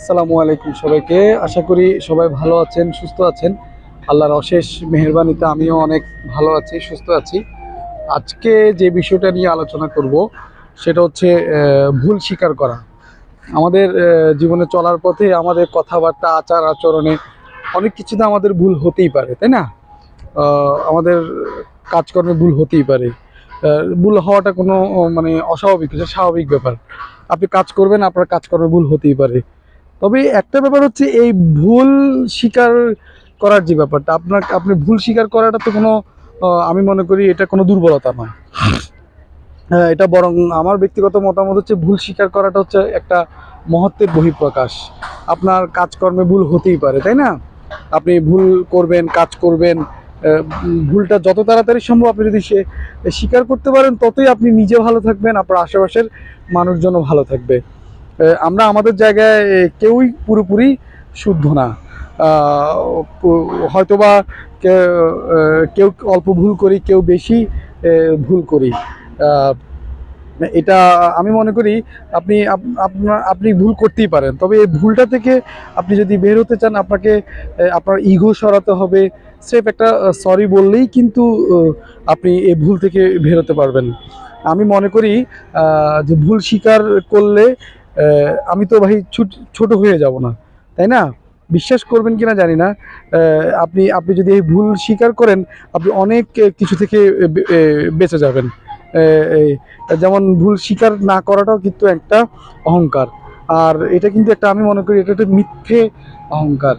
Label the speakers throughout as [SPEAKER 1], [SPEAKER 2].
[SPEAKER 1] আসসালামু আলাইকুম সবাইকে। আশা করি সবাই ভালো আছেন, সুস্থ আছেন। আল্লাহর অশেষ মেহেরবানিতে আমিও অনেক ভালো আছি, সুস্থ আছি। আজকে যে বিষয়টা নিয়ে আলোচনা করব সেটা হচ্ছে ভুল স্বীকার করা। আমাদের জীবনে চলার পথে আমাদের কথাবার্তা, আচার আচরণে অনেক কিছুতে আমাদের ভুল হতেই পারে, তাই না? আমাদের কাজকর্মে ভুল হতেই পারে। ভুল হওয়াটা কোনো মানে অস্বাভাবিক কিছু, স্বাভাবিক ব্যাপার। আপনি কাজ করবেন, আপনার কাজকর্মে ভুল হতেই পারে। তবে একটা ব্যাপার হচ্ছে এই ভুল স্বীকার করার যে ব্যাপারটা, আপনি ভুল স্বীকার করাটা তো কোনো আমি মনে করি এটা কোনো দুর্বলতা নয়। এটা বরং আমার ব্যক্তিগত মতামত হচ্ছে ভুল স্বীকার করাটা হচ্ছে একটা মহত্বের বহিঃপ্রকাশ। আপনার কাজকর্মে ভুল হতেই পারে, তাই না? আপনি ভুল করবেন, কাজ করবেন। ভুলটা যত তাড়াতাড়ি সম্ভব আপনি যদি স্বীকার করতে পারেন, ততই আপনি নিজে ভালো থাকবেন, আপনার আশেপাশের মানুষজনও ভালো থাকবে। আমরা আমাদের জায়গায় কেউই পুরোপুরি শুদ্ধ না। হয়তোবা কেউ অল্প ভুল করি, কেউ বেশি ভুল করি। এটা আমি মনে করি আপনি ভুল করতেই পারেন, তবে এই ভুলটা থেকে আপনি যদি বের হতে চান, আপনাকে আপনার ইগো সরাতে হবে। স্রেফ একটা সরি বললেই কিন্তু আপনি এই ভুল থেকে বের হতে পারবেন। আমি মনে করি যে ভুল স্বীকার করলে আমি তো ভাই ছোট হয়ে যাব না, তাই না? বিশ্বাস করবেন কিনা জানি না। আপনি আপনি যদি এই ভুল স্বীকার করেন, আপনি অনেক কিছু থেকে বেঁচে যাবেন। এই যেমন ভুল স্বীকার না করাটাও কিন্তু একটা অহংকার। আর এটা কিন্তু একটা, আমি মনে করি এটা একটা মিথ্যে অহংকার।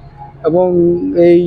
[SPEAKER 1] এবং এই